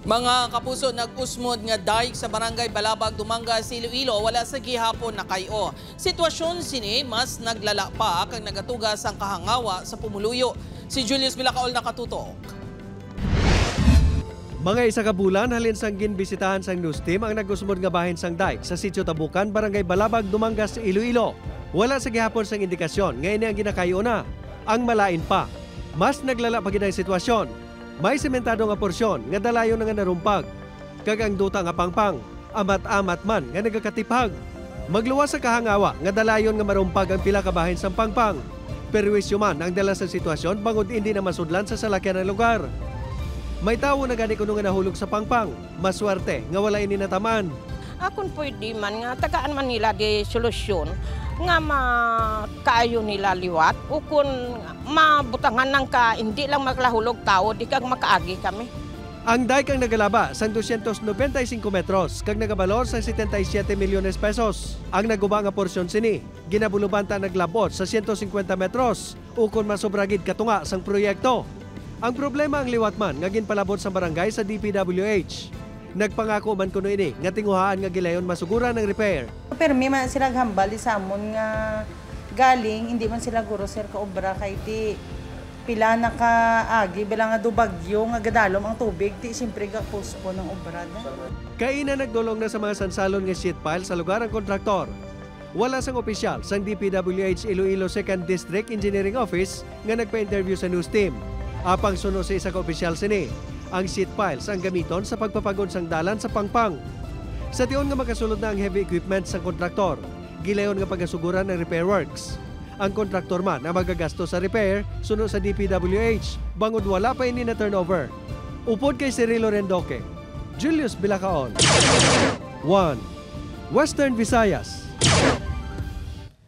Mga kapuso, nag-usmod nga dayeg sa barangay Balabag, Dumangas, Iloilo, wala sa gihapon na kayo. Sitwasyon sini, mas naglala pa kang nagatugas ang kahangawa sa pumuluyo. Si Julius Bilacaol nakatutok. Mga isa ka bulan halin sang ginbisitahan sang news team ang nag-usmod nga bahin sang dayeg sa Sitio Tabukan, barangay Balabag, Dumangas, Iloilo. Wala sa gihapon sang indikasyon, ngayon ang ginakayo na. Ang malain pa, mas naglala pa gid ang sitwasyon. May sementado nga porsyon nga dalayon nga narumpag. Kag ang duta nga pangpang, amat-amat man nga nagakatipag. Magluwas sa kahangawa nga dalayon nga marumpag ang pila ka bahin sang pangpang. Perwisyo man ang dala sa sitwasyon bangod hindi na masudlan sa salakyan ng lugar. May tawo na gani kuno nga nahulog sa pangpang. Maswerte nga wala ini natamaan. Akon pwede man nga tagaan man nila di solusyon nga makaayo nila liwat o kung mabutangan ng ka hindi lang maglahulog tao di kag makaagi kami. Ang dayeg ang nagalaba sa 295 metros kag nagabalor sa 77 milyones pesos. Ang naguba nga porsyon sini ginabulubanta naglabot sa 150 metros ukon masubragid katunga sang proyekto. Ang problema ang liwat man nga ginpalabot sa barangay sa DPWH. Nagpangako man kuno ini nga tinguhaan nga gilayon masuguran ng repair. Pero may man sila hambal sa amon nga galing hindi man sila guro sir ka obra kay ti pila na kaagi bilang nga dubagyo nga gadalom ang tubig ti siyempre ga pospo ng obra na. Kaina nagdulong na sa mga sansalon nga sheet pile sa lugar ang kontraktor. Wala sang opisyal sang DPWH Iloilo 2nd District Engineering Office nga nagpa-interview sa news team. Apang suno sa isa ka opisyal sini, ang sheet piles ang gamiton sa pagpapagod sang dalan sa pangpang. Sa tion nga makasulod na ang heavy equipment sa kontraktor, gilayon nga pagasuguran ng repair works. Ang kontraktor man na magagasto sa repair, suno sa DPWH, bangod wala pa ini na turnover. Upod kay Cirilo Rendoque, Julius Bilacaol. 1. Western Visayas.